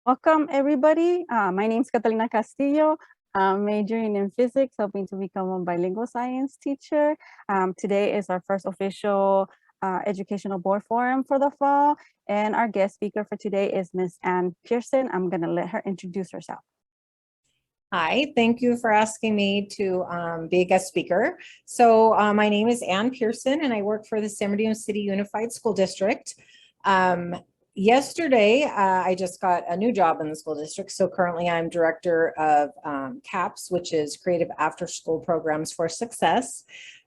Welcome, everybody. My name is Catalina Castillo. I'm majoring in physics, hoping to become a bilingual science teacher. Today is our first official educational board forum for the fall. And our guest speaker for today is Miss Ann Pearson. I'm going to let her introduce herself. Hi, thank you for asking me to be a guest speaker. So my name is Ann Pearson and I work for the San Bernardino City Unified School District. Yesterday, I just got a new job in the school district. So currently I'm director of CAPS, which is Creative After School Programs for Success.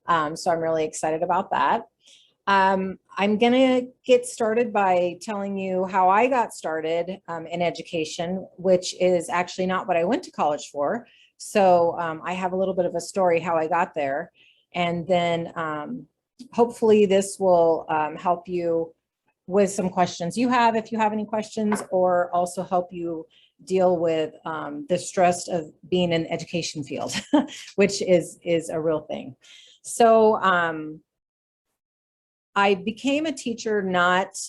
So I'm really excited about that. I'm going to get started by telling you how I got started in education, which is actually not what I went to college for. So I have a little bit of a story how I got there. And then hopefully this will help you with some questions you have, if you have any questions, or also help you deal with the stress of being in the education field, which is a real thing. So I became a teacher,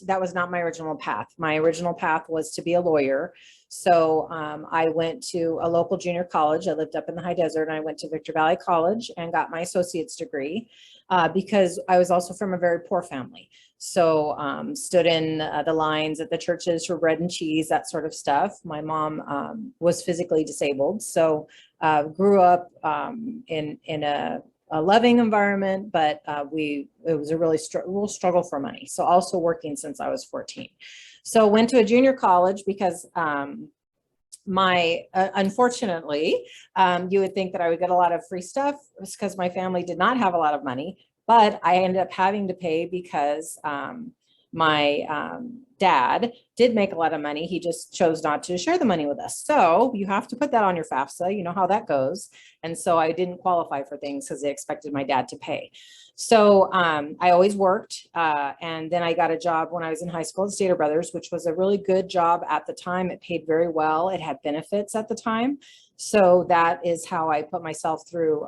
that was not my original path. My original path was to be a lawyer. So I went to a local junior college. I lived up in the high desert and I went to Victor Valley College and got my associate's degree because I was also from a very poor family. So stood in the lines at the churches for bread and cheese, that sort of stuff. My mom was physically disabled. So grew up in a loving environment, but it was a real struggle for money. So also working since I was 14. So went to a junior college because unfortunately, you would think that I would get a lot of free stuff because my family did not have a lot of money, but I ended up having to pay because my dad did make a lot of money. He just chose not to share the money with us. So you have to put that on your FAFSA, you know how that goes. And so I didn't qualify for things because they expected my dad to pay. So I always worked. And then I got a job when I was in high school at Stater Brothers, which was a really good job at the time. It paid very well. It had benefits at the time. So that is how I put myself through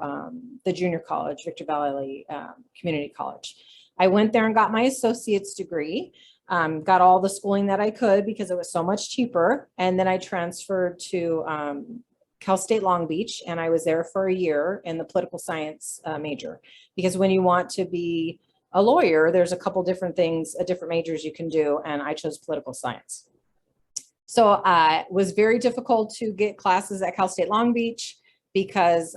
the junior college, Victor Valley Community College. I went there and got my associate's degree, got all the schooling that I could because it was so much cheaper. And then I transferred to Cal State Long Beach, and I was there for a year in the political science major. Because when you want to be a lawyer, there's a couple different things, different majors you can do, and I chose political science. So it was very difficult to get classes at Cal State Long Beach because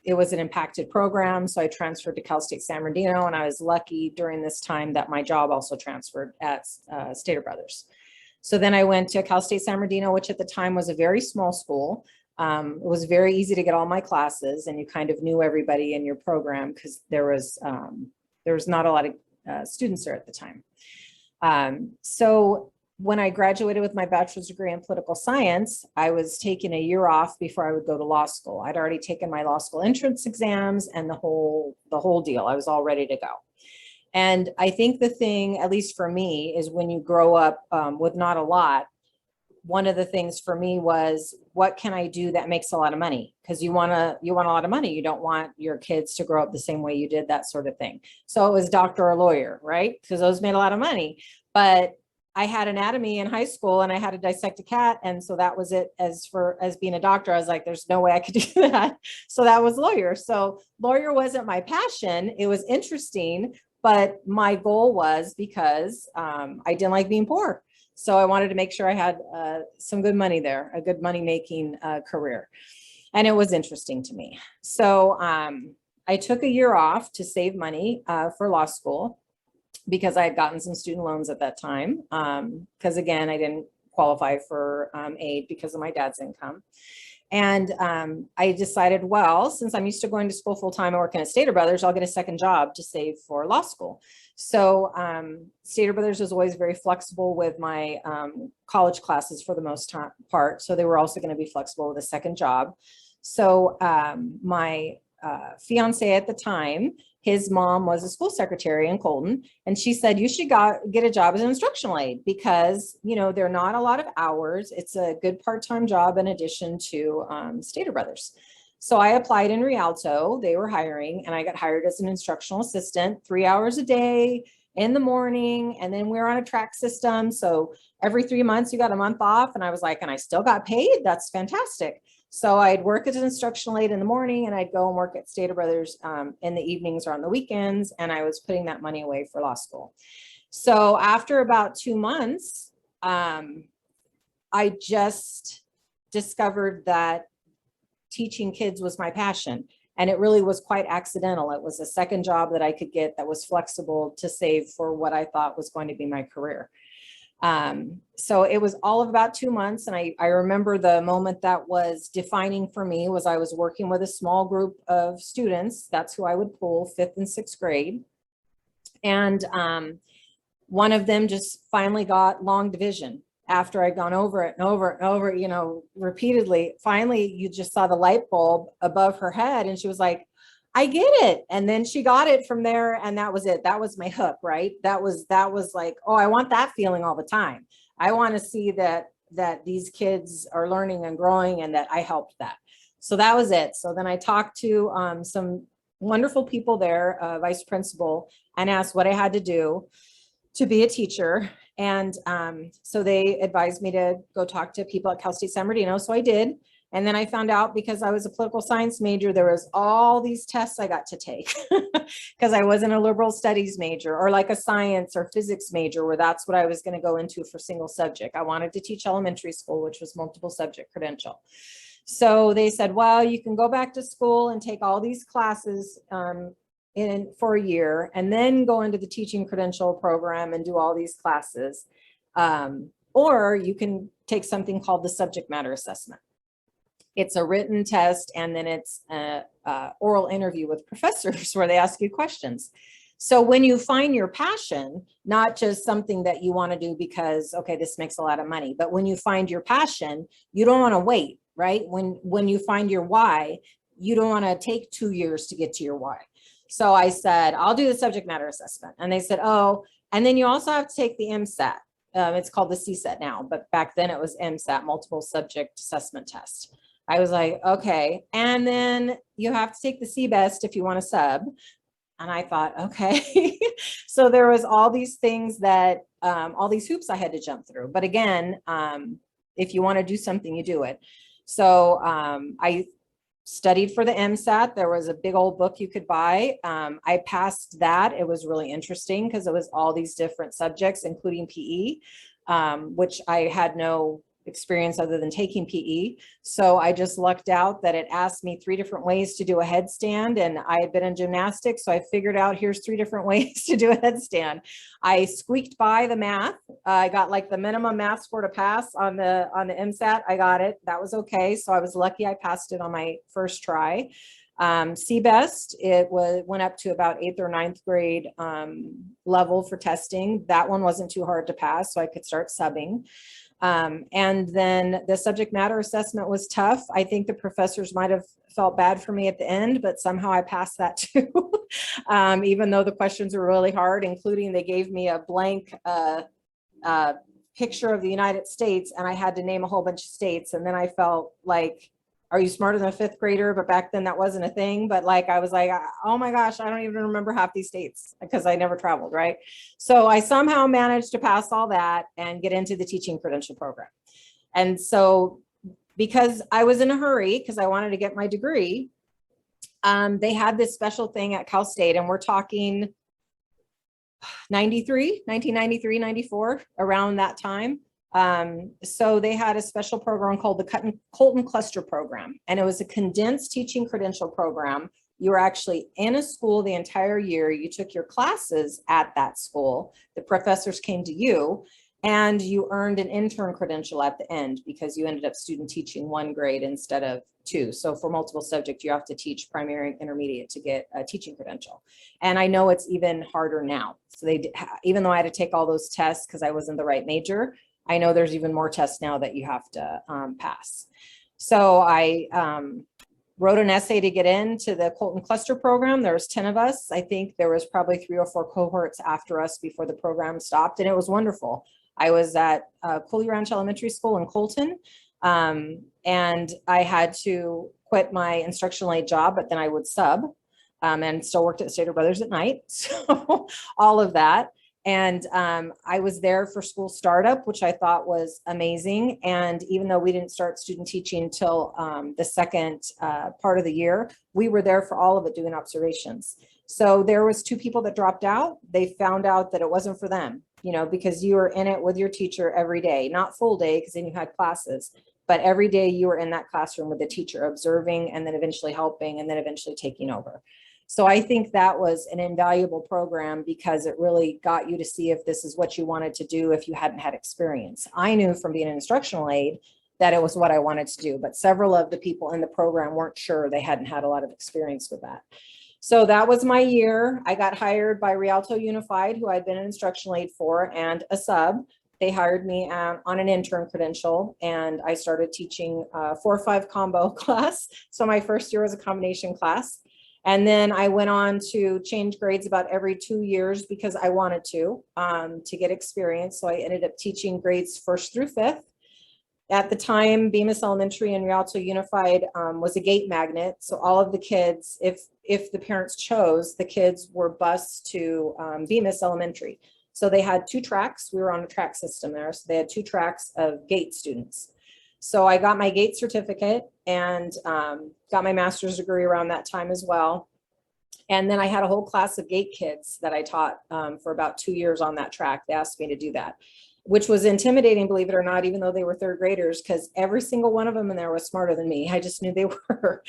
it was an impacted program. So I transferred to Cal State San Bernardino, and I was lucky during this time that my job also transferred at Stater Brothers. So then I went to Cal State San Bernardino, which at the time was a very small school. It was very easy to get all my classes, and you kind of knew everybody in your program because there was not a lot of students there at the time. So when I graduated with my bachelor's degree in political science, I was taking a year off before I would go to law school. I'd already taken my law school entrance exams and the whole deal. I was all ready to go. And I think the thing, at least for me, is when you grow up with not a lot, one of the things for me was, what can I do that makes a lot of money? Because you want a lot of money. You don't want your kids to grow up the same way you did, that sort of thing. So it was doctor or lawyer, right? Because those made a lot of money. But I had anatomy in high school and I had to dissect a cat. And so that was it as being a doctor. I was like, there's no way I could do that. So that was lawyer. So lawyer wasn't my passion. It was interesting, but my goal was because I didn't like being poor. So I wanted to make sure I had some good money there, a good money making career. And it was interesting to me. So I took a year off to save money for law school, because I had gotten some student loans at that time. Because again, I didn't qualify for aid because of my dad's income. And I decided, well, since I'm used to going to school full time and working at Stater Brothers, I'll get a second job to save for law school. So Stater Brothers was always very flexible with my college classes for the most part. So they were also going to be flexible with a second job. So my fiance at the time, his mom was a school secretary in Colton, and she said, you should get a job as an instructional aide because, you know, there are not a lot of hours. It's a good part-time job in addition to Stater Brothers. So I applied in Rialto. They were hiring, and I got hired as an instructional assistant, 3 hours a day in the morning. And then we were on a track system. So every 3 months you got a month off. And I was like, and I still got paid. That's fantastic. So I'd work as an instructional aide in the morning, and I'd go and work at Stater Brothers in the evenings or on the weekends. And I was putting that money away for law school. So after about 2 months, I just discovered that teaching kids was my passion. And it really was quite accidental. It was a second job that I could get that was flexible to save for what I thought was going to be my career. So it was all of about 2 months. And I remember the moment that was defining for me was I was working with a small group of students. That's who I would pull, 5th and 6th grade. And one of them just finally got long division. After I'd gone over it and over and over, you know, repeatedly, finally, you just saw the light bulb above her head and she was like, I get it. And then she got it from there. And that was it. That was my hook, right? That was like, oh, I want that feeling all the time. I want to see that these kids are learning and growing and that I helped that. So that was it. So then I talked to some wonderful people there, vice principal, and asked what I had to do to be a teacher. And so they advised me to go talk to people at Cal State San Bernardino. So I did. And then I found out, because I was a political science major, there was all these tests I got to take because I wasn't a liberal studies major or like a science or physics major, where that's what I was going to go into for single subject. I wanted to teach elementary school, which was multiple subject credential. So they said, well, you can go back to school and take all these classes for a year and then go into the teaching credential program and do all these classes. Or you can take something called the subject matter assessment. It's a written test, and then it's an oral interview with professors where they ask you questions. So when you find your passion, not just something that you want to do because, okay, this makes a lot of money, but when you find your passion, you don't want to wait, right? When you find your why, you don't want to take 2 years to get to your why. So I said, I'll do the subject matter assessment. And they said, oh, and then you also have to take the MSAT. It's called the CSAT now, but back then it was MSAT, multiple subject assessment test. I was like, okay. And then you have to take the CBEST if you want to sub. And I thought, okay. So there was all these things that, all these hoops I had to jump through. But again, if you want to do something, you do it. So I studied for the MSAT. There was a big old book you could buy. I passed that. It was really interesting because it was all these different subjects, including PE, which I had no experience other than taking PE. So I just lucked out that it asked me 3 different ways to do a headstand, and I had been in gymnastics. So I figured out here's 3 different ways to do a headstand. I squeaked by the math. I got like the minimum math score to pass on the MSAT. I got it. That was okay. So I was lucky I passed it on my first try. CBEST, it went up to about 8th or 9th grade level for testing. That one wasn't too hard to pass, so I could start subbing. And then the subject matter assessment was tough. I think the professors might have felt bad for me at the end, but somehow I passed that too. Even though the questions were really hard, including they gave me a blank picture of the United States, and I had to name a whole bunch of states. And then I felt like, are you smarter than a 5th grader? But back then that wasn't a thing. But like, I was like, oh my gosh, I don't even remember half these states because I never traveled, right? So I somehow managed to pass all that and get into the teaching credential program. And so because I was in a hurry because I wanted to get my degree, they had this special thing at Cal State, and we're talking 1993, 94, around that time. So they had a special program called the Clayton Cluster Program, and it was a condensed teaching credential program. You were actually in a school the entire year. You took your classes at that school. The professors came to you, and you earned an intern credential at the end because you ended up student teaching 1 grade instead of 2. So for multiple subjects, you have to teach primary and intermediate to get a teaching credential. And I know it's even harder now. So even though I had to take all those tests because I wasn't the right major, I know there's even more tests now that you have to pass. So I wrote an essay to get into the Clayton Cluster Program. There was 10 of us. I think there was probably 3 or 4 cohorts after us before the program stopped, and it was wonderful. I was at Cooley Ranch Elementary School in Colton, and I had to quit my instructional aide job, but then I would sub and still worked at Stater Brothers at night. So all of that. And I was there for school startup, which I thought was amazing. And even though we didn't start student teaching until the second part of the year, we were there for all of it doing observations. So there was 2 people that dropped out. They found out that it wasn't for them, you know, because you were in it with your teacher every day, not full day, because then you had classes, but every day you were in that classroom with the teacher observing and then eventually helping and then eventually taking over. So I think that was an invaluable program because it really got you to see if this is what you wanted to do if you hadn't had experience. I knew from being an instructional aide that it was what I wanted to do, but several of the people in the program weren't sure. They hadn't had a lot of experience with that. So that was my year. I got hired by Rialto Unified, who I'd been an instructional aide for, and a sub. They hired me on an intern credential, and I started teaching 4-5 combo class. So my first year was a combination class. And then I went on to change grades about every 2 years because I wanted to get experience. So I ended up teaching grades 1st through 5th. At the time, Bemis Elementary and Rialto Unified was a gate magnet. So all of the kids, if the parents chose, the kids were bused to Bemis Elementary. So they had 2 tracks. We were on a track system there. So they had 2 tracks of gate students. So I got my gate certificate and got my master's degree around that time as well. And then I had a whole class of gate kids that I taught for about 2 years on that track. They asked me to do that, which was intimidating, believe it or not, even though they were 3rd graders, because every single one of them in there was smarter than me. I just knew they were.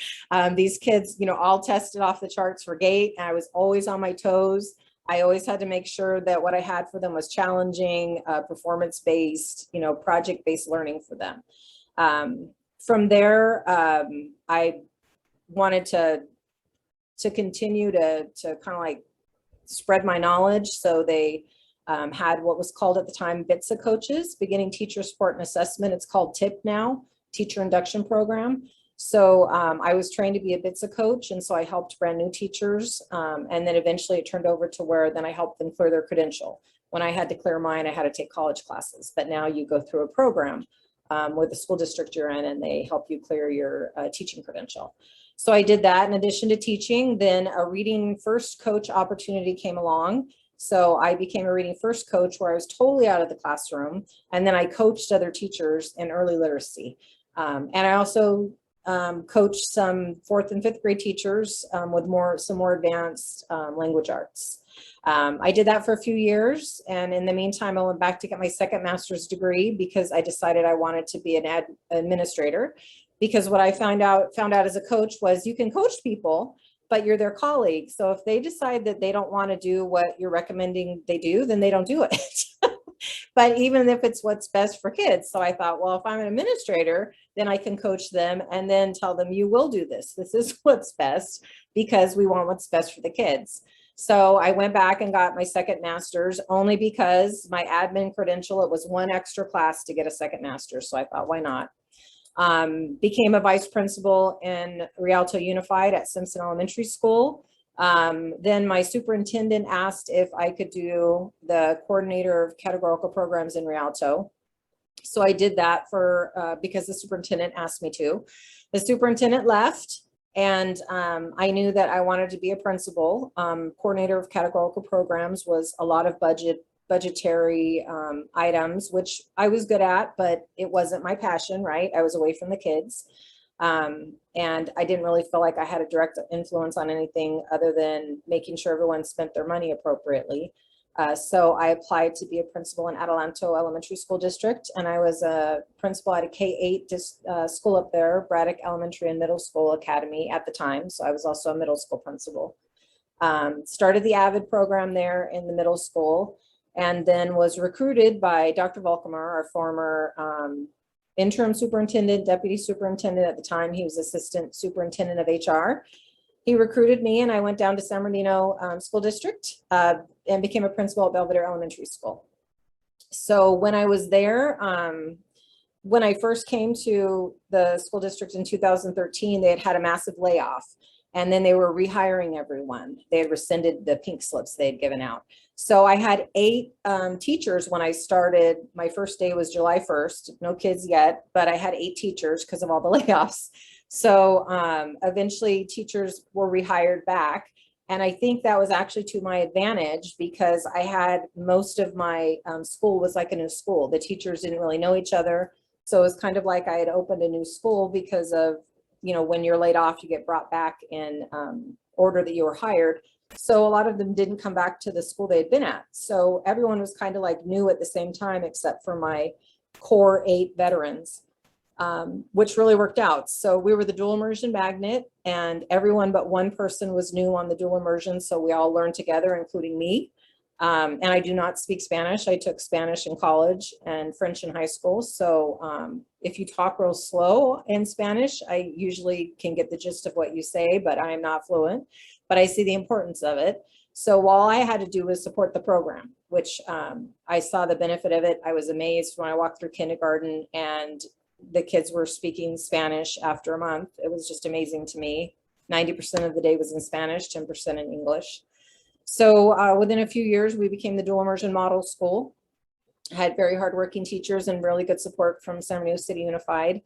These kids, you know, all tested off the charts for gate, and I was always on my toes. I always had to make sure that what I had for them was challenging, performance-based, you know, project-based learning for them. From there, I wanted to continue to kind of like spread my knowledge. So they had what was called at the time BITSA coaches, Beginning Teacher Support and Assessment. It's called TIP now, Teacher Induction Program. So I was trained to be a BITSA coach, and so I helped brand new teachers. And then eventually it turned over to where then I helped them clear their credential. When I had to clear mine, I had to take college classes, but now you go through a program with the school district you're in, and they help you clear your teaching credential. So I did that in addition to teaching. Then a Reading First coach opportunity came along. So I became a Reading First coach where I was totally out of the classroom. And then I coached other teachers in early literacy. And I also coached some 4th and 5th grade teachers with some more advanced language arts. I did that for a few years. And in the meantime, I went back to get my 2nd master's degree because I decided I wanted to be an administrator. Because what I found out as a coach was you can coach people, but you're their colleague. So if they decide that they don't want to do what you're recommending they do, then they don't do it. But even if it's what's best for kids. So I thought, well, if I'm an administrator, then I can coach them and then tell them, you will do this. This is what's best because we want what's best for the kids. So I went back and got my 2nd master's only because my admin credential, it was 1 extra class to get a 2nd master's. So I thought, why not? Became a vice principal in Rialto Unified at Simpson Elementary School. Then my superintendent asked if I could do the coordinator of categorical programs in Rialto. So I did that for because the superintendent asked me to. The superintendent left, and I knew that I wanted to be a principal. Coordinator of categorical programs was a lot of budgetary items, which I was good at, but it wasn't my passion, right? I was away from the kids. And I didn't really feel like I had a direct influence on anything other than making sure everyone spent their money appropriately. So I applied to be a principal in Adelanto Elementary School District, and I was a principal at a K-8 school up there, Braddock Elementary and Middle School Academy at the time. So I was also a middle school principal. Started the AVID program there in the middle school, and then was recruited by Dr. Volkamar, our former interim superintendent, deputy superintendent at the time. He was assistant superintendent of HR. He recruited me, and I went down to San Bernardino School District and became a principal at Belvedere Elementary School. So when I was there, when I first came to the school district in 2013, they had had a massive layoff, and then they were rehiring everyone. They had rescinded the pink slips they had given out. So I had 8 teachers when I started. My first day was July 1st, no kids yet, but I had 8 teachers because of all the layoffs. So eventually teachers were rehired back. And I think that was actually to my advantage because I had most of my school was like a new school. The teachers didn't really know each other. So it was kind of like I had opened a new school because of, you know, when you're laid off, you get brought back in order that you were hired. So a lot of them didn't come back to the school they had been at. So everyone was kind of like new at the same time, except for my core 8 veterans. Which really worked out. So we were the dual immersion magnet, and everyone but one person was new on the dual immersion. So we all learned together, including me. And I do not speak Spanish. I took Spanish in college and French in high school. So if you talk real slow in Spanish, I usually can get the gist of what you say, but I am not fluent, but I see the importance of it. So all I had to do was support the program, which I saw the benefit of it. I was amazed when I walked through kindergarten and the kids were speaking Spanish after a month. It was just amazing to me. 90% of the day was in Spanish, 10% in English. So within a few years, we became the dual immersion model school. Had very hardworking teachers and really good support from San Bernardino City Unified.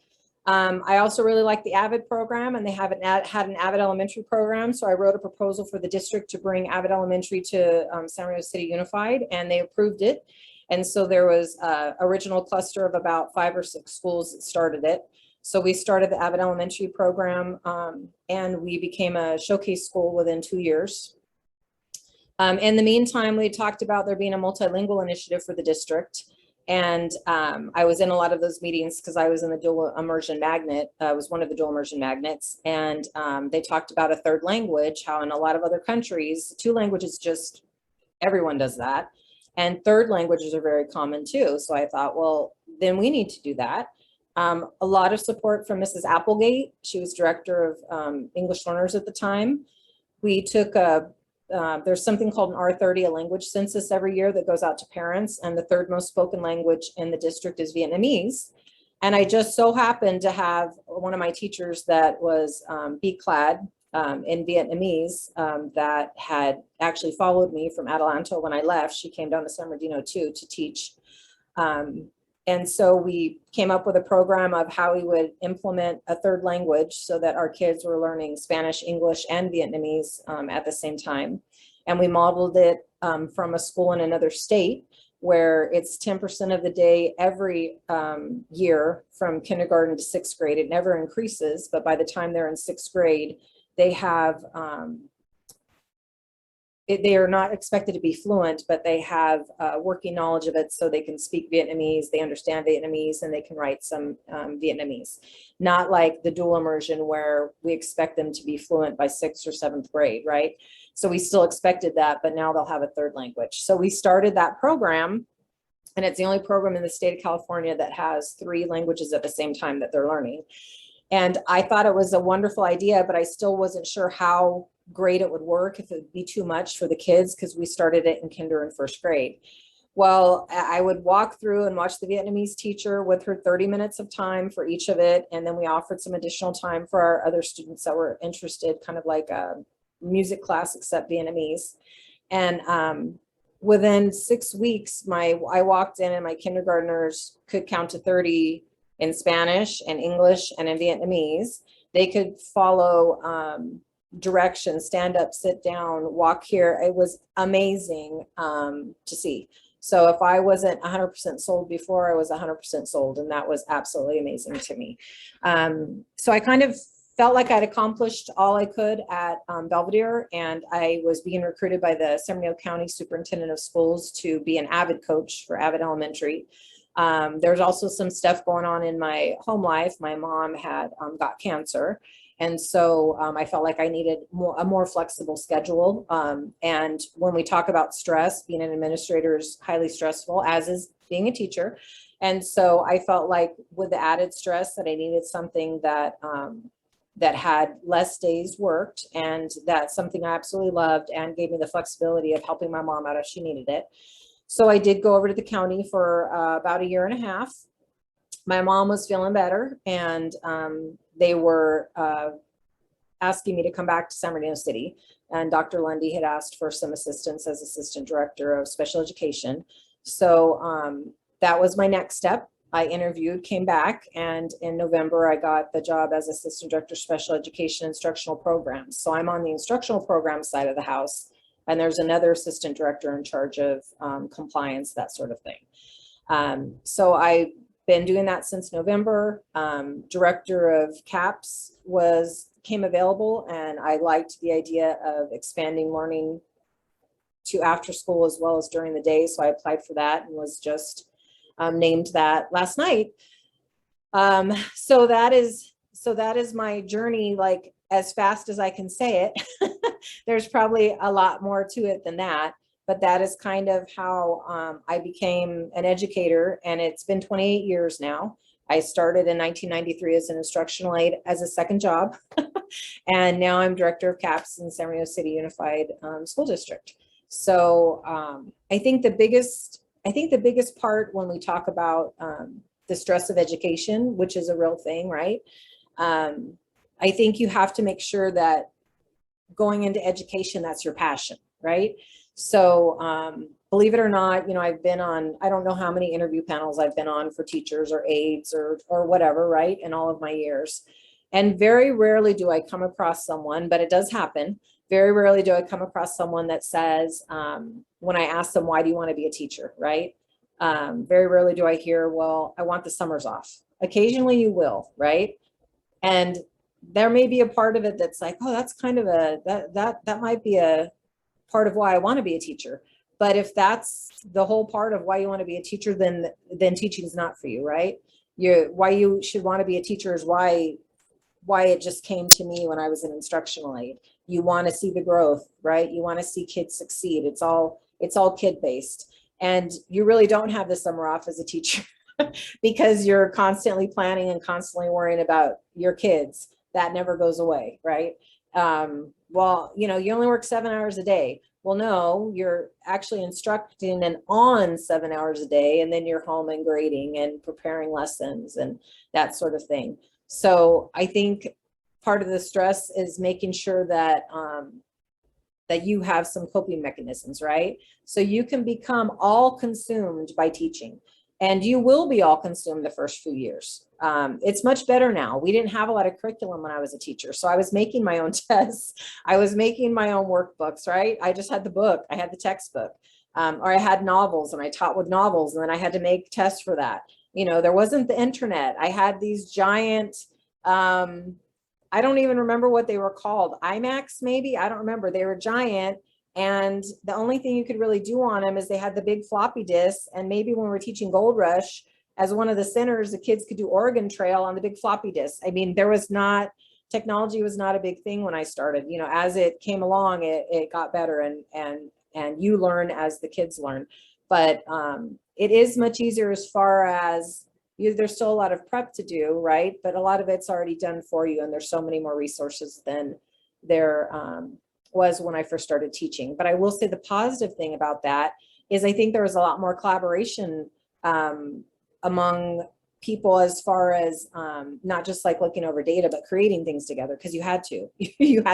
I also really like the AVID program, and they had an AVID elementary program. So I wrote a proposal for the district to bring AVID elementary to San Bernardino City Unified, and they approved it. And so there was an original cluster of about 5 or 6 schools that started it. So we started the AVID elementary program, and we became a showcase school within 2 years. In the meantime, we talked about there being a multilingual initiative for the district. And I was in a lot of those meetings because I was in the dual immersion magnet. I was one of the dual immersion magnets. And they talked about a 3rd language, how in a lot of other countries, 2 languages, just everyone does that. And 3rd languages are very common too. So I thought, well, then we need to do that. A lot of support from Mrs. Applegate. She was director of English learners at the time. We took there's something called an R30, a language census every year that goes out to parents. And the 3rd most spoken language in the district is Vietnamese. And I just so happened to have one of my teachers that was B-clad in Vietnamese that had actually followed me from Adelanto when I left. She came down to San Bernardino too to teach. And so we came up with a program of how we would implement a 3rd language so that our kids were learning Spanish, English, and Vietnamese at the same time. And we modeled it from a school in another state where it's 10% of the day every year from kindergarten to 6th grade. It never increases, but by the time they're in 6th grade, they have, they are not expected to be fluent, but they have working knowledge of it so they can speak Vietnamese, they understand Vietnamese, and they can write some Vietnamese. Not like the dual immersion where we expect them to be fluent by 6th or 7th grade, right? So we still expected that, but now they'll have a 3rd language. So we started that program, and it's the only program in the state of California that has 3 languages at the same time that they're learning. And I thought it was a wonderful idea, but I still wasn't sure how great it would work, if it would be too much for the kids, because we started it in kinder and 1st grade. Well, I would walk through and watch the Vietnamese teacher with her 30 minutes of time for each of it. And then we offered some additional time for our other students that were interested, kind of like a music class, except Vietnamese. And within 6 weeks, I walked in and my kindergartners could count to 30 in Spanish and English and in Vietnamese. They could follow directions, stand up, sit down, walk here. It was amazing to see. So if I wasn't 100% sold before, I was 100% sold, and that was absolutely amazing to me. So I kind of felt like I'd accomplished all I could at Belvedere, and I was being recruited by the San Bernardino County Superintendent of Schools to be an AVID coach for AVID Elementary. There's also some stuff going on in my home life. My mom had got cancer. And so I felt like I needed a more flexible schedule. And when we talk about stress, being an administrator is highly stressful, as is being a teacher. And so I felt like with the added stress that I needed something that that had less days worked, and that's something I absolutely loved and gave me the flexibility of helping my mom out if she needed it. So I did go over to the county for about 1.5 years. My mom was feeling better, and they were asking me to come back to San Bernardino City. And Dr. Lundy had asked for some assistance as assistant director of special education. So that was my next step. I interviewed, came back, and in November, I got the job as Assistant Director, Special Education Instructional Programs. So I'm on the instructional program side of the house, and there's another Assistant Director in charge of compliance, that sort of thing. So I've been doing that since November. Director of CAPS came available, and I liked the idea of expanding learning to after school as well as during the day. So I applied for that and was just named that last night. So that is my journey, like as fast as I can say it. There's probably a lot more to it than that, but that is kind of how I became an educator, and it's been 28 years now. I started in 1993 as an instructional aide as a second job, and now I'm director of CAPS in San Diego City Unified School District. So I think the biggest part when we talk about the stress of education, which is a real thing, right? I think you have to make sure that going into education, that's your passion, right? So believe it or not, I've been on, I don't know how many interview panels I've been on for teachers or aides or whatever, right? In all of my years. And very rarely do I come across someone, but it does happen. Very rarely do I come across someone that says, when I ask them, why do you want to be a teacher, right? Very rarely do I hear, well, I want the summers off. Occasionally you will, right? And there may be a part of it that's like, oh, that's kind of that might be a part of why I want to be a teacher. But if that's the whole part of why you want to be a teacher, then teaching is not for you, right? Why you should want to be a teacher is why it just came to me when I was an instructional aide. You want to see the growth, right? You want to see kids succeed. It's all kid based. And you really don't have the summer off as a teacher because you're constantly planning and constantly worrying about your kids. That never goes away, right? Well, you only work 7 hours a day. Well, no, you're actually instructing and on 7 hours a day, and then you're home and grading and preparing lessons and that sort of thing. So I think part of the stress is making sure that that you have some coping mechanisms, right? So you can become all consumed by teaching, and you will be all consumed the first few years. It's much better now. We didn't have a lot of curriculum when I was a teacher, so I was making my own tests. I was making my own workbooks, right? I just had the book, I had the textbook, or I had novels and I taught with novels, and then I had to make tests for that. There wasn't the internet. I had these giant, I don't even remember what they were called. IMAX, maybe? I don't remember. They were giant. And the only thing you could really do on them is they had the big floppy disks. And maybe when we're teaching Gold Rush, as one of the centers, the kids could do Oregon Trail on the big floppy disk. I mean, technology was not a big thing when I started. As it came along, it got better, and you learn as the kids learn. But it is much easier as far as there's still a lot of prep to do, right? But a lot of it's already done for you, and there's so many more resources than there was when I first started teaching. But I will say the positive thing about that is I think there was a lot more collaboration among people as far as not just like looking over data, but creating things together, because you had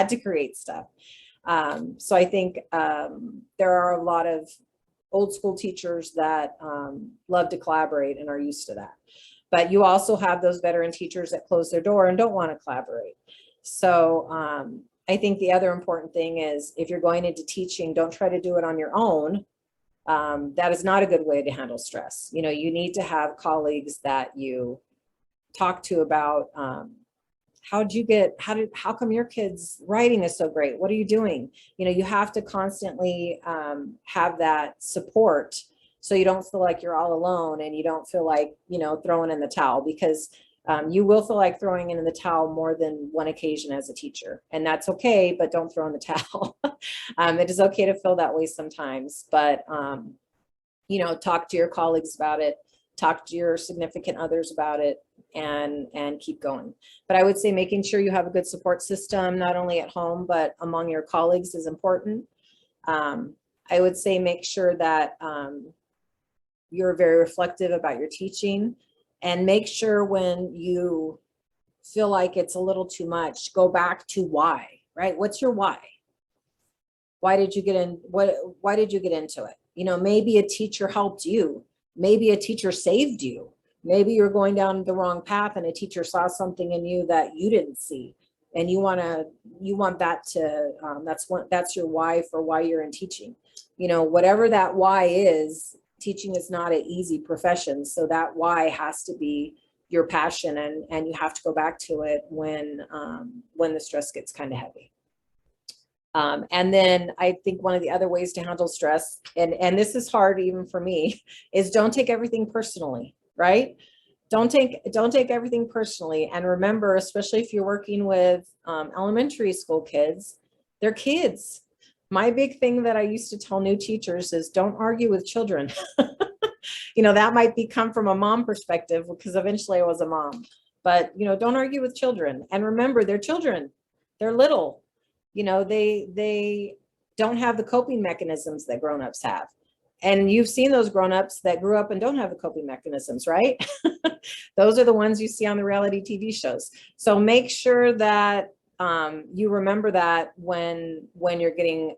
to create stuff. So I think there are a lot of old school teachers that love to collaborate and are used to that. But you also have those veteran teachers that close their door and don't want to collaborate. So I think the other important thing is, if you're going into teaching, don't try to do it on your own. That is not a good way to handle stress. You need to have colleagues that you talk to about how come your kids' writing is so great? What are you doing? You have to constantly have that support, so you don't feel like you're all alone, and you don't feel like, throwing in the towel, because you will feel like throwing in the towel more than one occasion as a teacher, and that's okay, but don't throw in the towel. It is okay to feel that way sometimes, but talk to your colleagues about it, talk to your significant others about it, and keep going. But I would say making sure you have a good support system, not only at home, but among your colleagues, is important. I would say make sure that you're very reflective about your teaching, and make sure when you feel like it's a little too much, go back to why, right? What's your why? Why did you get into it? Maybe a teacher helped you. Maybe a teacher saved you. Maybe you're going down the wrong path and a teacher saw something in you that you didn't see. And you want that to, that's your why for why you're in teaching. You know, whatever that why is, teaching is not an easy profession. So that why has to be your passion, and you have to go back to it when the stress gets kind of heavy. And then I think one of the other ways to handle stress, and this is hard even for me, is don't take everything personally, right? Don't take everything personally. And remember, especially if you're working with elementary school kids, they're kids. My big thing that I used to tell new teachers is don't argue with children. You know, that might come from a mom perspective, because eventually I was a mom, but you know, don't argue with children. And remember, they're children, they're little, you know, they don't have the coping mechanisms that grown-ups have. And you've seen those grown-ups that grew up and don't have the coping mechanisms, right? Those are the ones you see on the reality TV shows. So make sure that you remember that when you're getting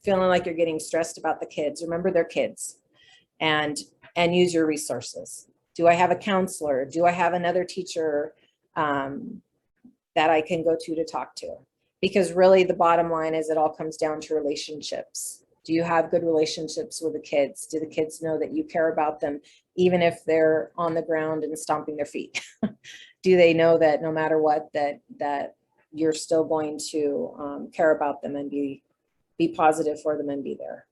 feeling like you're getting stressed about the kids. Remember, they're kids. And use your resources. Do I have a counselor? Do I have another teacher that I can go to talk to? Because really the bottom line is it all comes down to relationships. Do you have good relationships with the kids? Do the kids know that you care about them, even if they're on the ground and stomping their feet? Do they know that no matter what, that you're still going to care about them and be positive for them and be there?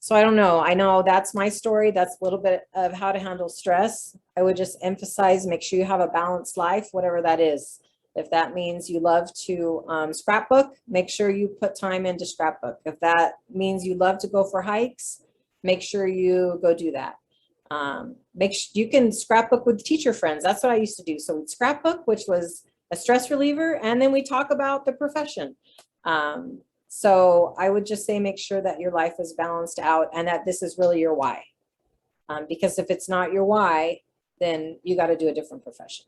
So I don't know. I know that's my story. That's a little bit of how to handle stress. I would just emphasize, make sure you have a balanced life, whatever that is. If that means you love to scrapbook, make sure you put time into scrapbook. If that means you love to go for hikes, make sure you go do that. You can scrapbook with teacher friends. That's what I used to do. So we'd scrapbook, which was a stress reliever, and then we talk about the profession. So I would just say, make sure that your life is balanced out and that this is really your why. Because if it's not your why, then you got to do a different profession.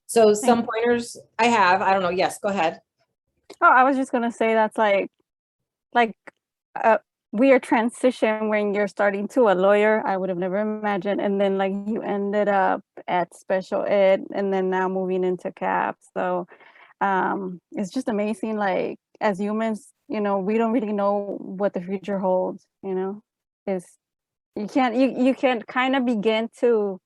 So some pointers I don't know. Yes, go ahead. Oh, I was just going to say that's like weird transition when you're starting to a lawyer. I would have never imagined. And then like you ended up at special ed and then now moving into CAP. So it's just amazing. Like as humans, you know, we don't really know what the future holds, you know. You can't kind of begin to,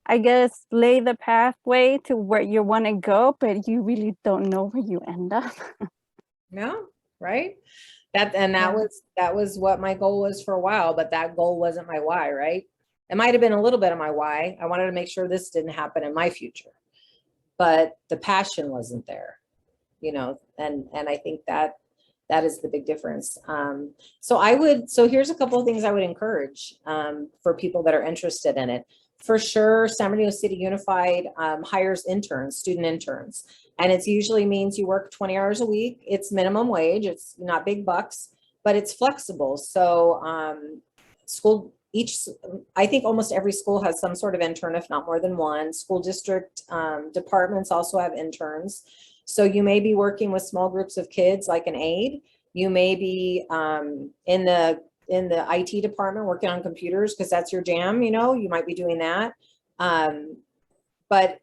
I guess, lay the pathway to where you want to go, but you really don't know where you end up. No, right? That was what my goal was for a while, but that goal wasn't my why, right? It might have been a little bit of my why. I wanted to make sure this didn't happen in my future, but the passion wasn't there, you know, and I think that is the big difference. So here's a couple of things I would encourage for people that are interested in it. For sure, San Bernardino City Unified hires interns, student interns, and it usually means you work 20 hours a week. It's minimum wage. It's not big bucks, but it's flexible. So I think almost every school has some sort of intern, if not more than one. School district departments also have interns. So you may be working with small groups of kids like an aide. You may be in the IT department working on computers because that's your jam, you know, you might be doing that. But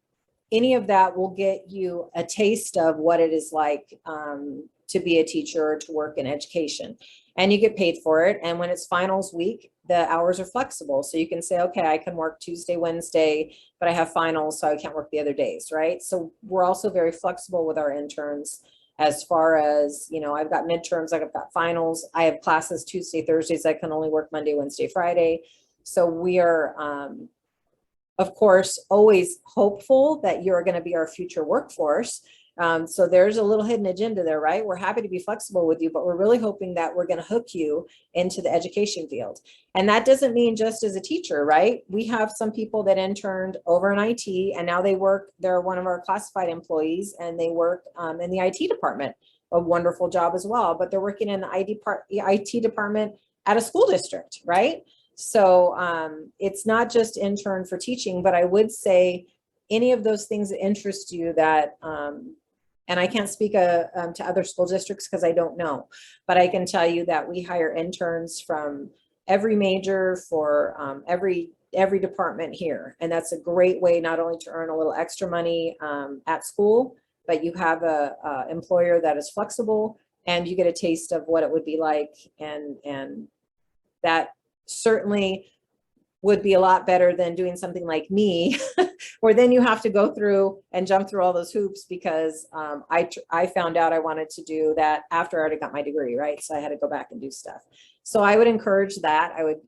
any of that will get you a taste of what it is like to be a teacher or to work in education. And you get paid for it. And when it's finals week, the hours are flexible. So you can say, okay, I can work Tuesday, Wednesday, but I have finals, so I can't work the other days, right? So we're also very flexible with our interns as far as, you know, I've got midterms, I've got finals, I have classes Tuesday, Thursdays, I can only work Monday, Wednesday, Friday. So we are, of course, always hopeful that you're going to be our future workforce. So there's a little hidden agenda there, right? We're happy to be flexible with you, but we're really hoping that we're going to hook you into the education field. And that doesn't mean just as a teacher, right? We have some people that interned over in IT and now they're one of our classified employees and they work in the IT department, a wonderful job as well, but they're working in the IT department at a school district, right? So it's not just intern for teaching, but I would say any of those things that interest you that, and I can't speak to other school districts because I don't know, but I can tell you that we hire interns from every major, for every department here. And that's a great way not only to earn a little extra money at school, but you have a employer that is flexible, and you get a taste of what it would be like. And that certainly would be a lot better than doing something like me, where then you have to go through and jump through all those hoops, because I found out I wanted to do that after I already got my degree, right? So I had to go back and do stuff. So I would encourage that. I would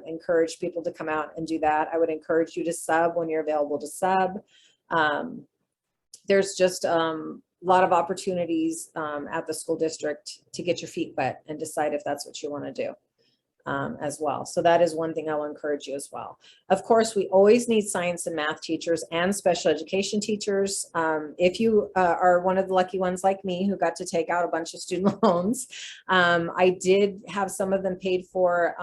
encourage people to come out and do that. I would encourage you to sub when you're available to sub. There's just a lot of opportunities at the school district to get your feet wet and decide if that's what you want to do. As well. So that is one thing I will encourage you as well. Of course, we always need science and math teachers and special education teachers. If you are one of the lucky ones like me who got to take out a bunch of student loans, I did have some of them paid for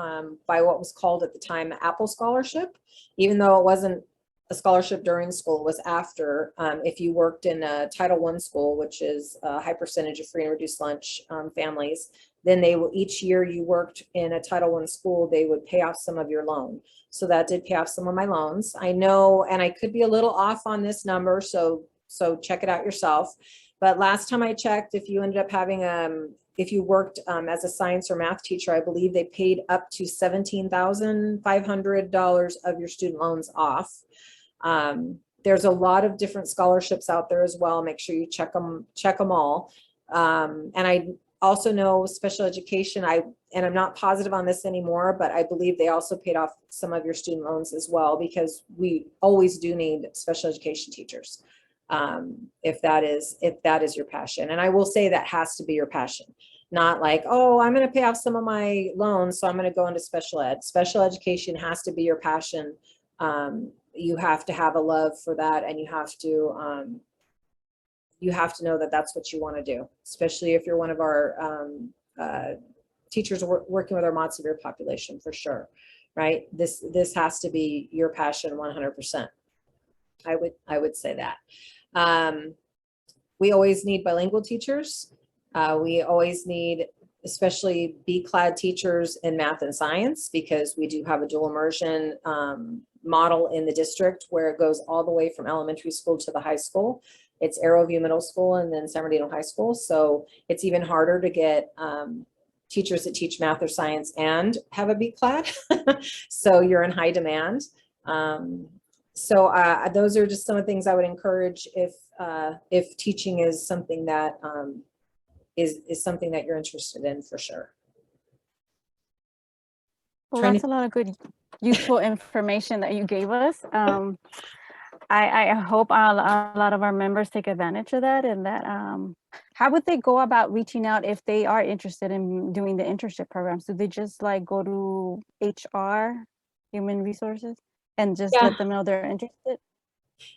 by what was called at the time Apple Scholarship, even though it wasn't a scholarship during school, it was after. If you worked in a Title I school, which is a high percentage of free and reduced lunch families, then they will, each year you worked in a Title I school, they would pay off some of your loan. So that did pay off some of my loans. I know, and I could be a little off on this number, so check it out yourself. But last time I checked, if you ended up having, if you worked as a science or math teacher, I believe they paid up to $17,500 of your student loans off. There's a lot of different scholarships out there as well. Make sure you check them all. And I also know special education, and I'm not positive on this anymore, but I believe they also paid off some of your student loans as well, because we always do need special education teachers. If that is your passion. And I will say that has to be your passion, not like, oh, I'm going to pay off some of my loans, so I'm going to go into special ed. Special education has to be your passion. You have to have a love for that, and you have to know that that's what you want to do, especially if you're one of our teachers working with our mod severe population, for sure, right? This has to be your passion 100%. I would say that. We always need bilingual teachers. We always need, especially B-clad teachers in math and science, because we do have a dual immersion model in the district where it goes all the way from elementary school to the high school. It's Arrowview Middle School and then San Bernardino High School. So it's even harder to get teachers that teach math or science and have a B-clad. So you're in high demand. So those are just some of the things I would encourage if teaching is something that is something that you're interested in, for sure. Well, that's a lot of good, useful information that you gave us. I hope a lot of our members take advantage of that, and that how would they go about reaching out if they are interested in doing the internship programs? Do they just like go to HR, human resources, and just let them know they're interested?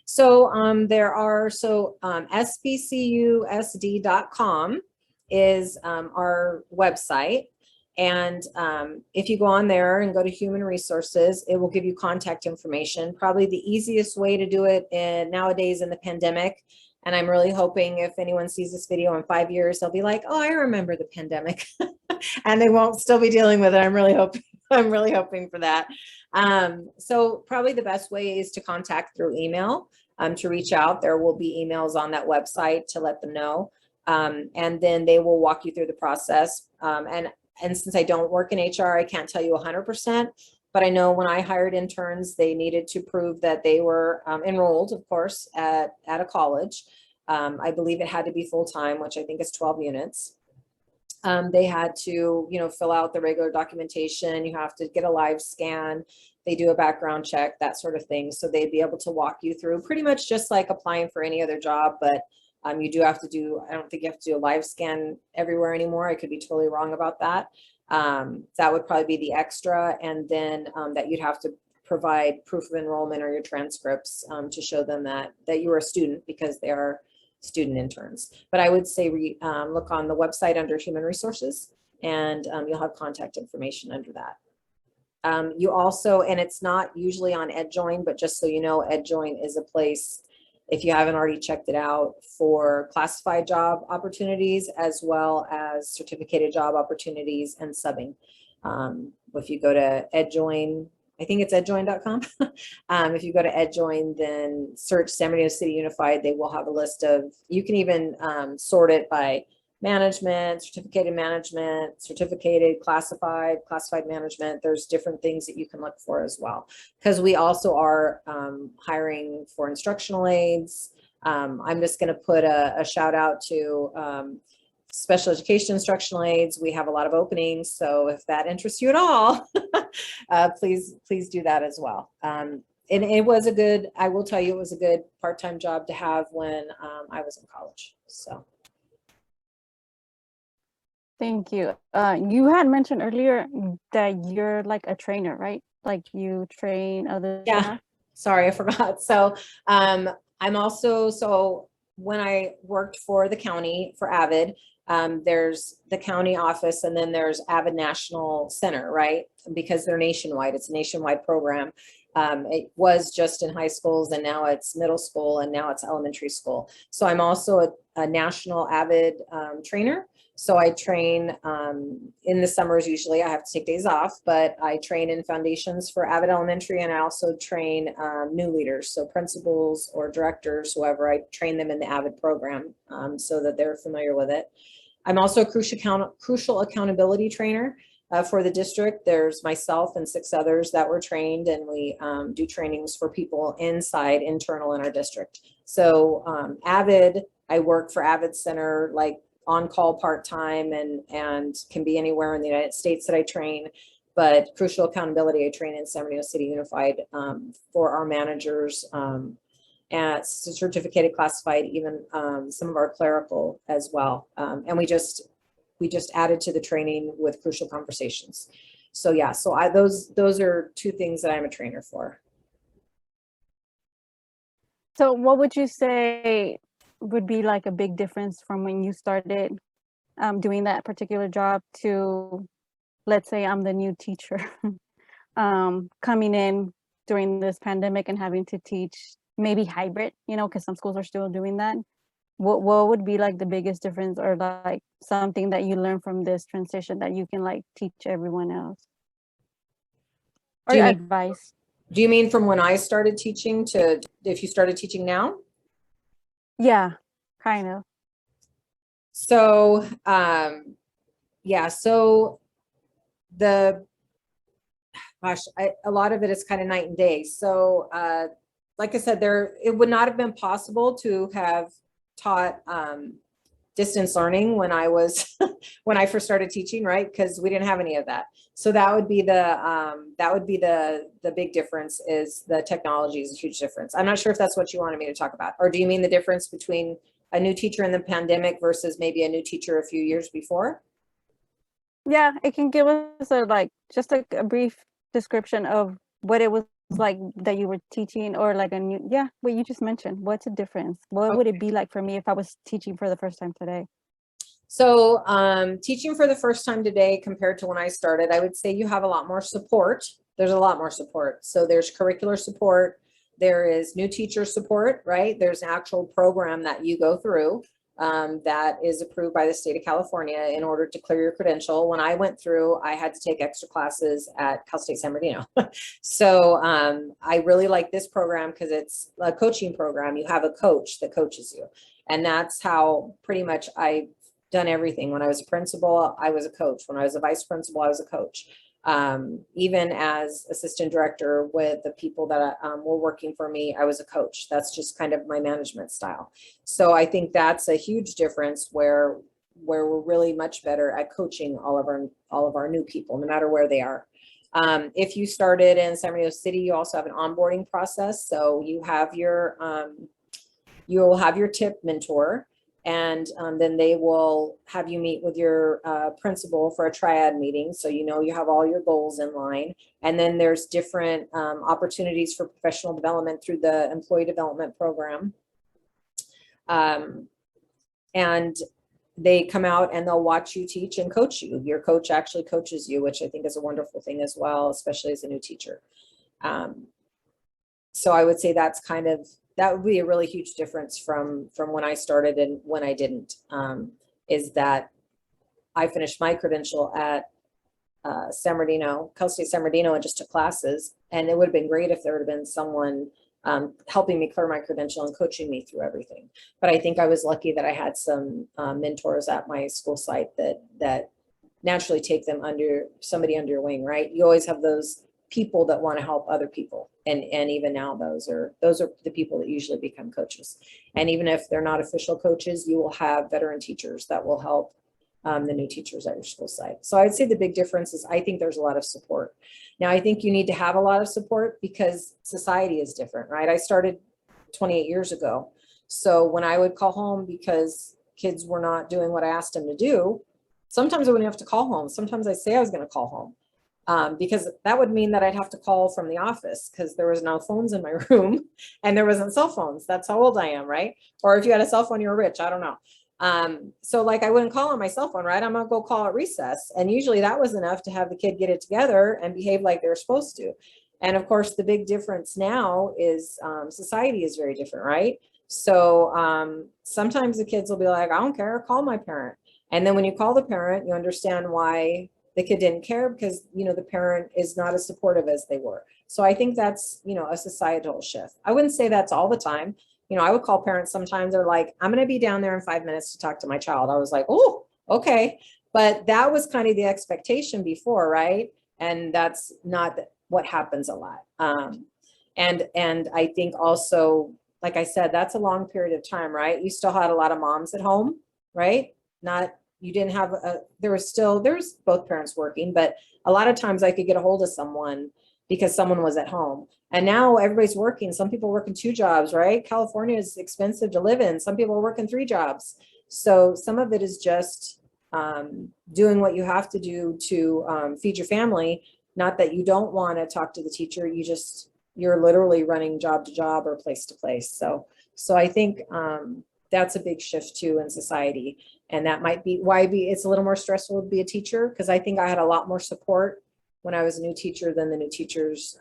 So there are, sbcusd.com is our website. And if you go on there and go to human resources, it will give you contact information. Probably the easiest way to do it nowadays in the pandemic. And I'm really hoping if anyone sees this video in 5 years, they'll be like, oh, I remember the pandemic. And they won't still be dealing with it. I'm really hoping for that. So probably the best way is to contact through email, to reach out. There will be emails on that website to let them know. And then they will walk you through the process. And since I don't work in HR, I can't tell you 100%, but I know when I hired interns, they needed to prove that they were enrolled, of course, at a college. I believe it had to be full-time, which I think is 12 units. They had to, fill out the regular documentation. You have to get a live scan. They do a background check, that sort of thing. So they'd be able to walk you through pretty much just like applying for any other job, but you do have to do, I don't think you have to do a live scan everywhere anymore. I could be totally wrong about that. That would probably be the extra. And then that you'd have to provide proof of enrollment or your transcripts to show them that you were a student, because they are student interns. But I would say look on the website under human resources, and you'll have contact information under that. You also, and it's not usually on EdJoin, but just so you know, EdJoin is a place, if you haven't already checked it out, for classified job opportunities as well as certificated job opportunities and subbing. If you go to EdJoin, I think it's edjoin.com. If you go to EdJoin, then search San Bernardino City Unified, they will have a list of, you can even sort it by management, certificated, classified management. There's different things that you can look for as well. Because we also are hiring for instructional aides. I'm just going to put a shout out to special education instructional aides. We have a lot of openings. So if that interests you at all, please do that as well. And it was a good, I will tell you, it was a good part-time job to have when I was in college. So. Thank you. You had mentioned earlier that you're like a trainer, right? Like you train other staff? Sorry, I forgot. So I'm also, so when I worked for the county for Avid, there's the county office and then there's Avid National Center, right? Because they're nationwide. It's a nationwide program. It was just in high schools and now it's middle school and now it's elementary school. So I'm also a national Avid trainer. So I train in the summers, usually I have to take days off, but I train in foundations for Avid Elementary, and I also train new leaders, so principals or directors, whoever, I train them in the Avid program so that they're familiar with it. I'm also a crucial accountability trainer for the district. There's myself and 6 others that were trained, and we do trainings for people inside, internal in our district. So Avid, I work for Avid Center, like on-call part-time and can be anywhere in the United States that I train, but crucial accountability, I train in San Bernardino City Unified for our managers, and certificated, classified, even some of our clerical as well. And we just added to the training with crucial conversations. So yeah, so those are 2 things that I'm a trainer for. So what would you say would be like a big difference from when you started doing that particular job to, let's say I'm the new teacher coming in during this pandemic and having to teach maybe hybrid, you know, because some schools are still doing that. What would be like the biggest difference, or like something that you learned from this transition that you can like teach everyone else? Or your advice? Do you mean from when I started teaching to if you started teaching now? Yeah, kind of. So, yeah, so a lot of it is kind of night and day. So, like I said, it would not have been possible to have taught distance learning when I was when I first started teaching, right? Because we didn't have any of that. So that would be the big difference. Is the technology is a huge difference. I'm not sure if that's what you wanted me to talk about, or do you mean the difference between a new teacher in the pandemic versus maybe a new teacher a few years before? Yeah, it can give us just a brief description of what it was like that you were teaching, or like what you just mentioned. What's the difference? What would it be like for me if I was teaching for the first time today? So teaching for the first time today compared to when I started, I would say you have a lot more support. There's a lot more support. So there's curricular support. There is new teacher support, right? There's an actual program that you go through that is approved by the state of California in order to clear your credential. When I went through, I had to take extra classes at Cal State San Bernardino. So I really like this program because it's a coaching program. You have a coach that coaches you. And that's how pretty much I've done everything. When I was a principal, I was a coach. When I was a vice principal, I was a coach. Even as assistant director with the people that were working for me, I was a coach. That's just kind of my management style. So I think that's a huge difference where we're really much better at coaching all of our new people, no matter where they are. If you started in San Bernardino City, you also have an onboarding process. So you have you will have your TIP mentor. And then they will have you meet with your principal for a triad meeting. So you have all your goals in line. And then there's different opportunities for professional development through the employee development program. And they come out and they'll watch you teach and coach you. Your coach actually coaches you, which I think is a wonderful thing as well, especially as a new teacher. So I would say that would be a really huge difference from when I started and when I didn't, is that I finished my credential at San Bernardino, Cal State San Bernardino, and just took classes. And it would have been great if there would have been someone helping me clear my credential and coaching me through everything. But I think I was lucky that I had some mentors at my school site that naturally take them under somebody under your wing, right? You always have those people that want to help other people. And even now those are the people that usually become coaches. And even if they're not official coaches, you will have veteran teachers that will help the new teachers at your school site. So I'd say the big difference is I think there's a lot of support. Now, I think you need to have a lot of support because society is different, right? I started 28 years ago. So when I would call home because kids were not doing what I asked them to do, sometimes I wouldn't have to call home. Sometimes I say I was going to call home because that would mean that I'd have to call from the office because there was no phones in my room and there wasn't cell phones. That's how old I am, right? Or if you had a cell phone, you were rich. I don't know. So like I wouldn't call on my cell phone, right? I'm gonna go call at recess. And usually that was enough to have the kid get it together and behave like they were supposed to. And of course, the big difference now is society is very different, right? So sometimes the kids will be like, I don't care, call my parent. And then when you call the parent, you understand why the kid didn't care because, you know, the parent is not as supportive as they were. So I think that's, you know, a societal shift. I wouldn't say that's all the time. You know, I would call parents sometimes, they're like, I'm going to be down there in 5 minutes to talk to my child. I was like, oh, okay. But that was kind of the expectation before, right? And that's not what happens a lot. And I think also, like I said, that's a long period of time, right? You still had a lot of moms at home, right? You didn't have there's both parents working, but a lot of times I could get a hold of someone because someone was at home. And now everybody's working. Some people are working 2 jobs, right? California is expensive to live in. Some people are working 3 jobs. So some of it is just doing what you have to do to feed your family. Not that you don't want to talk to the teacher. You're literally running job to job or place to place. So I think that's a big shift too in society. And that might be why it's a little more stressful to be a teacher, because I think I had a lot more support when I was a new teacher than the new teachers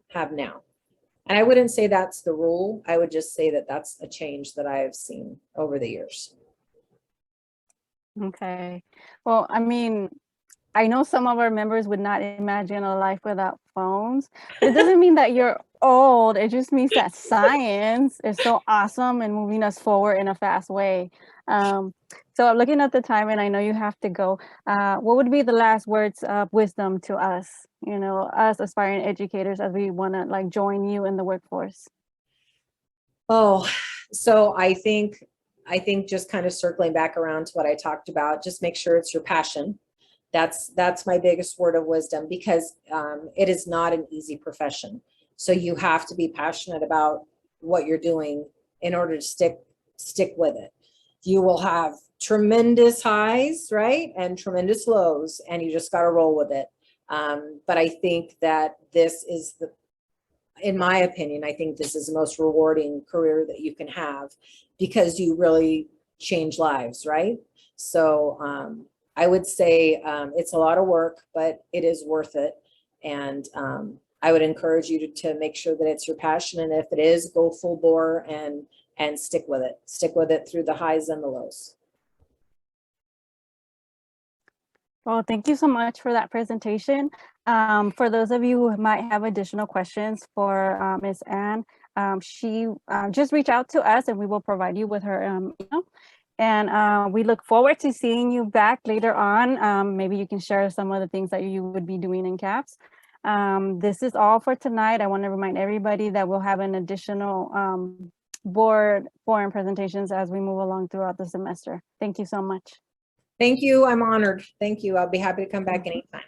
have now. And I wouldn't say that's the rule. I would just say that that's a change that I've seen over the years. Okay. Well, I mean, I know some of our members would not imagine a life without phones. But it doesn't mean that you're old. It just means that science is so awesome and moving us forward in a fast way. So I'm looking at the time and I know you have to go. What would be the last words of wisdom to us, you know, us aspiring educators as we want to like join you in the workforce? Oh, so I think just kind of circling back around to what I talked about, just make sure it's your passion. That's my biggest word of wisdom, because it is not an easy profession. So you have to be passionate about what you're doing in order to stick with it. You will have tremendous highs, right? And tremendous lows, and you just got to roll with it. But I think that this is in my opinion, I think this is the most rewarding career that you can have, because you really change lives, right? So I would say it's a lot of work, but it is worth it. And I would encourage you to make sure that it's your passion. And if it is, go full bore and stick with it. Stick with it through the highs and the lows. Well, thank you so much for that presentation. For those of you who might have additional questions for Ms. Ann, she just reach out to us and we will provide you with her email. And we look forward to seeing you back later on. Maybe you can share some of the things that you would be doing in CAPS. This is all for tonight. I want to remind everybody that we'll have an additional board forum presentations as we move along throughout the semester. Thank you so much. Thank you. I'm honored. Thank you. I'll be happy to come back anytime.